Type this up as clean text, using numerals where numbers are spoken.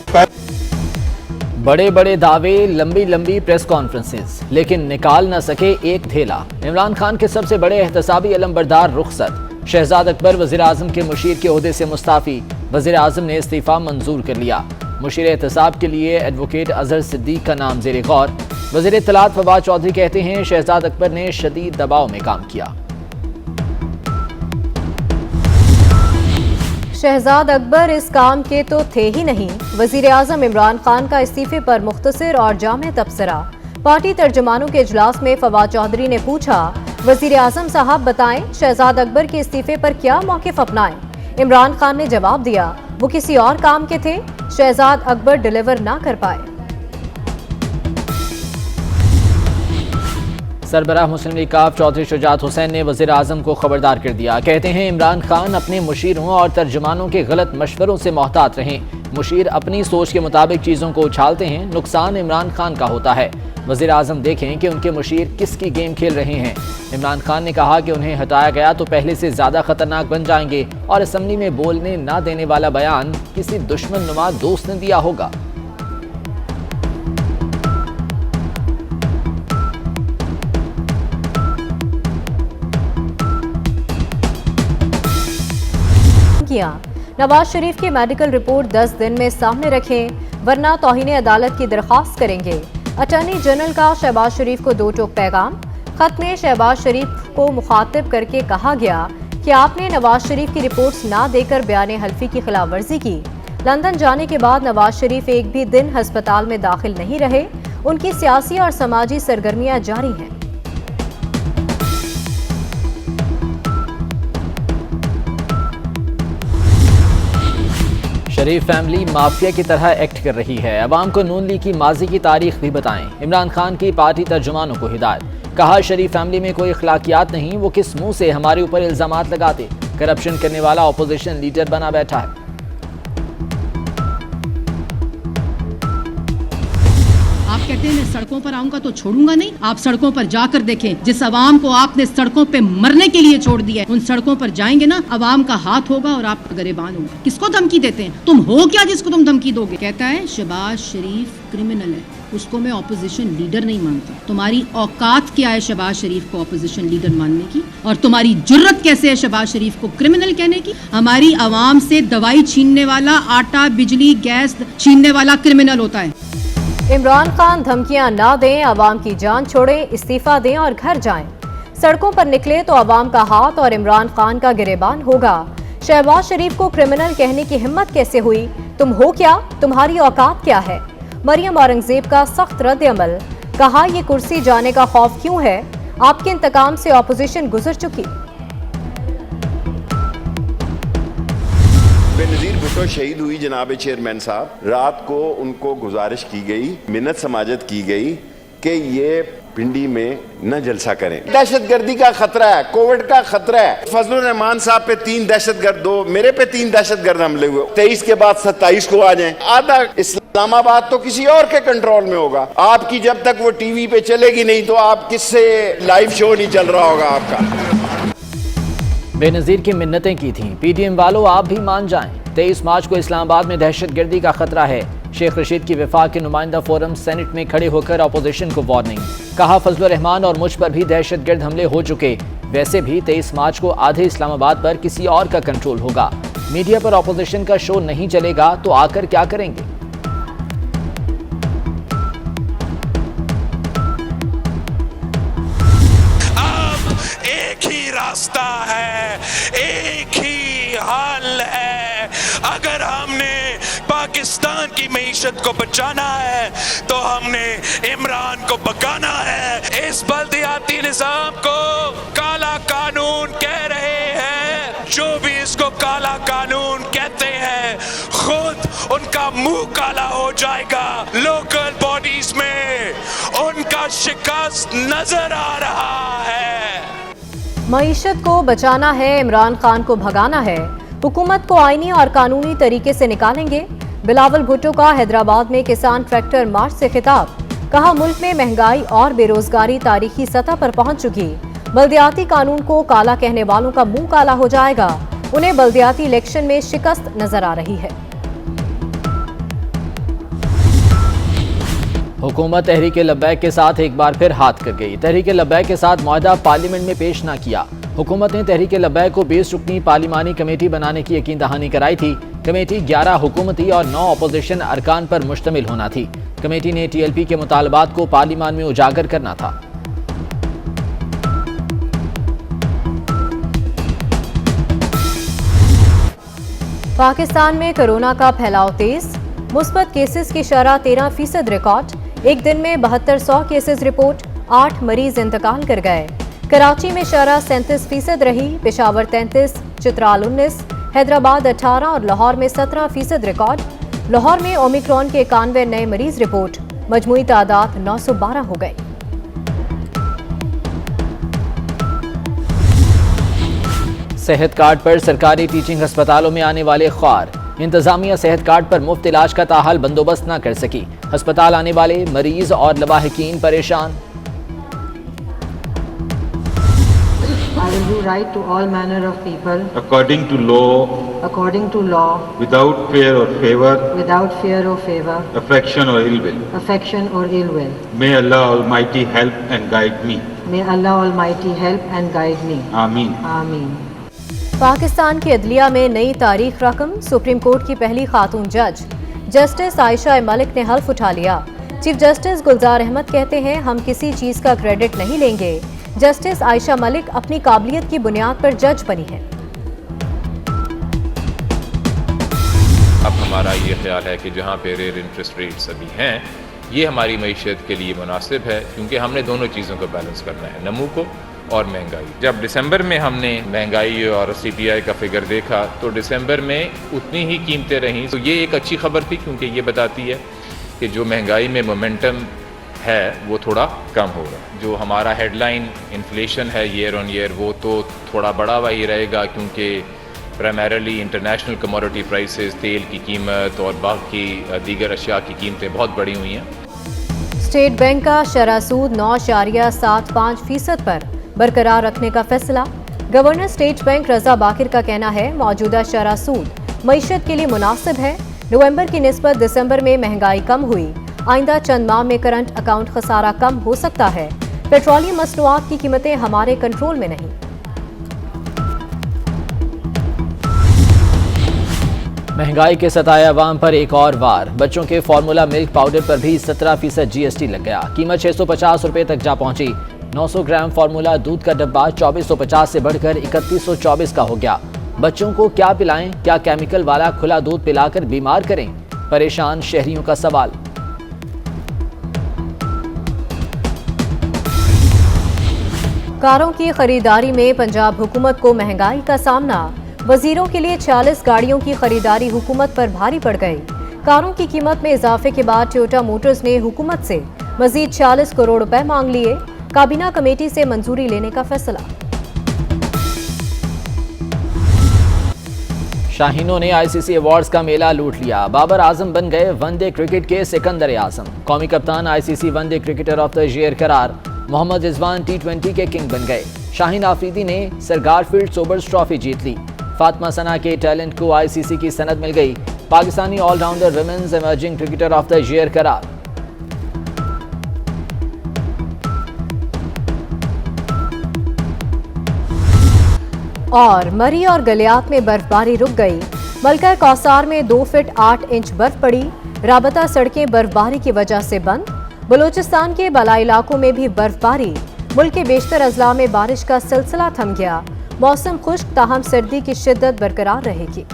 बड़े बड़े दावे, लंबी लंबी प्रेस कॉन्फ्रेंसेस, लेकिन निकाल न सके एक थेला। इमरान खान के सबसे बड़े एहतसाबी अलंबरदार रुखसत। शहजाद अकबर वज़ीर आज़म के मुशीर के ओहदे से मुस्ताफ़ी। वज़ीर आज़म ने इस्तीफ़ा मंजूर कर लिया। मुशीर एहतसाब के लिए एडवोकेट अजहर सिद्दीक का नाम ज़ेरे गौर। वज़ीर इत्तलात फवाद चौधरी कहते हैं शहजाद अकबर ने शदीद दबाव में काम किया। शहजाद अकबर इस काम के तो थे ही नहीं। वज़ीर आज़म इमरान खान का इस्तीफे पर मुख्तसर और जामे तबसरा। पार्टी तर्जुमानों के इजलास में फवाद चौधरी ने पूछा, वज़ीर आज़म साहब बताएं शहजाद अकबर के इस्तीफे पर क्या मौक़िफ़ अपनाएं। इमरान खान ने जवाब दिया, वो किसी और काम के थे, शहजाद अकबर डिलीवर ना कर पाए। सरबराह मुस्लिम लीग काफ चौधरी शुजात हुसैन ने वज़ीर आज़म को खबरदार कर दिया। कहते हैं इमरान खान अपने मुशीरों और तर्जुमानों के गलत मशवरों से मोहतात रहें। मुशीर अपनी सोच के मुताबिक चीज़ों को उछालते हैं, नुकसान इमरान खान का होता है। वज़ीर आज़म देखें कि उनके मुशीर किसकी गेम खेल रहे हैं। इमरान खान ने कहा कि उन्हें हटाया गया तो पहले से ज़्यादा खतरनाक बन जाएंगे और असम्बली में बोलने ना देने वाला बयान किसी दुश्मन नुमा दोस्त ने दिया होगा। नवाज शरीफ की मेडिकल रिपोर्ट 10 दिन में सामने रखें, वरना तौहीन अदालत की दरख्वास्त करेंगे। अटॉर्नी जनरल का शहबाज शरीफ को 2 टोक पैगाम। खत में शहबाज शरीफ को मुखातिब करके कहा गया कि आपने नवाज शरीफ की रिपोर्ट्स ना देकर बयान हल्फी की खिलाफ वर्जी की। लंदन जाने के बाद नवाज शरीफ एक भी दिन अस्पताल में दाखिल नहीं रहे। उनकी सियासी और समाजी सरगर्मियां जारी हैं। शरीफ फैमिली माफिया की तरह एक्ट कर रही है। अवाम को नून लीग की माजी की तारीख भी बताएं। इमरान खान की पार्टी तर्जुमानों को हिदायत। कहा शरीफ फैमिली में कोई अखलाकियात नहीं, वो किस मुंह से हमारे ऊपर इल्जामात लगाते। करप्शन करने वाला ऑपोजिशन लीडर बना बैठा है। आप कहते हैं मैं सड़कों पर आऊंगा तो छोड़ूंगा नहीं। आप सड़कों पर जाकर देखें, जिस अवाम को आपने सड़कों पे मरने के लिए छोड़ दिया है, उन सड़कों पर जाएंगे ना, अवाम का हाथ होगा और आप गरेबान होंगे। किसको धमकी देते हैं? तुम हो क्या जिसको तुम धमकी दोगे? कहता है शहबाज शरीफ क्रिमिनल है, उसको मैं ऑपोजिशन लीडर नहीं मानता। तुम्हारी औकात क्या है शहबाज शरीफ को ऑपोजिशन लीडर मानने की? और तुम्हारी जुर्रत कैसे है शहबाज शरीफ को क्रिमिनल कहने की? हमारी आवाम से दवाई छीनने वाला, आटा बिजली गैस छीनने वाला क्रिमिनल होता है। इमरान खान धमकियां ना दें, अवाम की जान छोड़ें, इस्तीफा दें और घर जाएं। सड़कों पर निकले तो अवाम का हाथ और इमरान खान का गिरेबान होगा। शहबाज शरीफ को क्रिमिनल कहने की हिम्मत कैसे हुई? तुम हो क्या? तुम्हारी औकात क्या है? मरियम औरंगजेब का सख्त रद्द अमल। कहा ये कुर्सी जाने का खौफ क्यों है? आपके इंतकाम से ऑपोजिशन गुजर चुकी। बेनज़ीर भुट्टो शहीद हुई जनाब चेयरमैन साहब। रात को उनको गुजारिश की गई, मिन्नत समाजत की गई कि ये पिंडी में न जलसा करें। दहशतगर्दी का खतरा है, कोविड का खतरा है। फजलुर रहमान साहब पे 3 दहशतगर्द, 2 मेरे पे 3 दहशतगर्द हमले हुए। 23 के बाद 27 को आ जाएं। आधा इस्लामाबाद तो किसी और के कंट्रोल में होगा। आपकी जब तक वो टीवी पे चलेगी नहीं तो आप किससे लाइव शो नहीं चल रहा होगा आपका। बेनज़ीर की मिन्नतें की थीं। पीडीएम वालों आप भी मान जाएं। 23 मार्च को इस्लामाबाद में दहशतगर्दी का खतरा है। शेख रशीद की वफाक के नुमाइंदा फोरम सेनेट में खड़े होकर अपोजिशन को वार्निंग। कहा फजलुर रहमान और मुझ पर भी दहशतगर्द हमले हो चुके। वैसे भी 23 मार्च को आधे इस्लामाबाद पर किसी और का कंट्रोल होगा। मीडिया पर अपोजिशन का शो नहीं चलेगा तो आकर क्या करेंगे? रास्ता है, एक ही हल है। अगर हमने पाकिस्तान की मईशत को बचाना है तो हमने इमरान को भगाना है। इस बल्दियाती निजाम को काला कानून कह रहे हैं। जो भी इसको काला कानून कहते हैं खुद उनका मुंह काला हो जाएगा। लोकल बॉडीज में उनका शिकस्त नजर आ रहा है। मईशत को बचाना है, इमरान खान को भगाना है। हुकूमत को आईनी और कानूनी तरीके से निकालेंगे। बिलावल भुट्टो का हैदराबाद में किसान ट्रैक्टर मार्च से खिताब। कहा मुल्क में महंगाई और बेरोजगारी तारीखी सतह पर पहुंच चुकी। बल्दियाती कानून को काला कहने वालों का मुंह काला हो जाएगा। उन्हें बल्दियाती इलेक्शन में शिकस्त नजर आ रही है। हुकूमत तहरीक लब्बैक के साथ एक बार फिर हाथ कर गई। तहरीक लब्बैक के साथ मुआहदा पार्लियामेंट में पेश ना किया। हुकूमत ने तहरीक लब्बैक को 20 रुकनी पार्लिमानी कमेटी बनाने की यकीन दहानी कराई थी। कमेटी 11 हुकूमती और 9 अपोजिशन अरकान पर मुश्तमिल होना थी। कमेटी ने TLP के मुतालबात को पार्लिमान में उजागर करना था। पाकिस्तान में कोरोना का फैलाव तेज, मुस्बत केसेस की शरह 13% रिकॉर्ड। एक दिन में 7200 केसेस रिपोर्ट, 8 मरीज इंतकाल कर गए। कराची में शरह 37% रही, पेशावर 33, चित्राल 19, हैदराबाद 18 और लाहौर में 17% रिकॉर्ड। लाहौर में ओमिक्रॉन के 91 नए मरीज रिपोर्ट, मजमूई तादाद 912 हो गई। सेहत कार्ड पर सरकारी टीचिंग अस्पतालों में आने वाले ख्वार। इंतजामिया सेहत कार्ड पर मुफ्त इलाज का ताहाल बंदोबस्त न कर सकी। अस्पताल आने वाले मरीज और लवाहिकीन परेशान। I will do right to all manner of people according to law, without fear or favor, affection or ill will. May Allah Almighty help and guide me. Ameen. Pakistan की अदलिया में नई तारीख रकम। सुप्रीम कोर्ट की पहली खातून जज जस्टिस आयशा मलिक ने हल्फ उठा लिया। चीफ जस्टिस गुलजार अहमद कहते हैं, हम किसी चीज का क्रेडिट नहीं लेंगे। जस्टिस आयशा मलिक अपनी काबिलियत की बुनियाद पर जज बनी है। अब हमारा ये ख्याल है कि जहाँ पे रेयर इंटरेस्ट रेट्स अभी हैं, ये हमारी मईशत के लिए मुनासिब है, क्योंकि हमने दोनों चीज़ों को बैलेंस करना है, नमू को और महंगाई। जब दिसंबर में हमने महंगाई और CPI का फिगर देखा तो दिसंबर में उतनी ही कीमतें रहीं। तो ये एक अच्छी खबर थी, क्योंकि ये बताती है कि जो महंगाई में मोमेंटम है वो थोड़ा कम होगा। जो हमारा हेडलाइन इन्फ्लेशन है ईयर ऑन ईयर, वो तो थोड़ा बढ़ा हुआ ही रहेगा, क्योंकि प्राइमरीली इंटरनेशनल कमोडिटी प्राइसेस, तेल की कीमत और बाकी दीगर अशिया की कीमतें बहुत बढ़ी हुई हैं। स्टेट बैंक का शरह सूद 9.75% पर बरकरार रखने का फैसला। गवर्नर स्टेट बैंक रजा बाकिर का कहना है, मौजूदा शरह सूद मईशत के लिए मुनासिब है। नवंबर की निस्बत दिसंबर में महंगाई कम हुई। आइंदा चंद माह में करंट अकाउंट खसारा कम हो सकता है। पेट्रोलियम मसनूआत की कीमतें हमारे कंट्रोल में नहीं। महंगाई के सताए अवाम पर एक और वार। बच्चों के फार्मूला मिल्क पाउडर पर भी 17% GST लग गया। कीमत 650 रुपये तक जा पहुंची। 900 ग्राम फार्मूला दूध का डब्बा 2450 से बढ़कर 3124 का हो गया। बच्चों को क्या पिलाएं? क्या केमिकल वाला खुला दूध पिलाकर बीमार करें? परेशान शहरियों का सवाल। कारों की खरीदारी में पंजाब हुकूमत को महंगाई का सामना। वजीरों के लिए 46 गाड़ियों की खरीदारी हुकूमत पर भारी पड़ गई। कारों की कीमत में इजाफे के बाद टोयोटा मोटर्स ने हुकूमत से मजीद 40 करोड़ रुपए मांग लिए। काबीना कमेटी से मंजूरी लेने का फैसला। शाहीनों ने ICC अवार्ड्स का मेला लूट लिया। बाबर आजम बन गए वनडे क्रिकेट के सिकंदर आजम। कौमी कप्तान ICC one day cricketer of the year करार। मोहम्मद रिजवान T20 के किंग बन गए। शाहीन आफरीदी ने सर गारफील्ड सोबर्स ट्रॉफी जीत ली। फातिमा सना के टैलेंट को ICC की सनद मिल गई। Pakistani allrounder women's emerging cricketer of the year करार। और मरी और गलियात में बर्फबारी रुक गई। मलका कौसार में 2 फीट 8 इंच बर्फ पड़ी। राबता सड़कें बर्फबारी की वजह से बंद। बलूचिस्तान के बालाई इलाकों में भी बर्फबारी। मुल्क के बेशतर अजला में बारिश का सिलसिला थम गया। मौसम खुश्क, ताहम सर्दी की शिद्दत बरकरार रहेगी।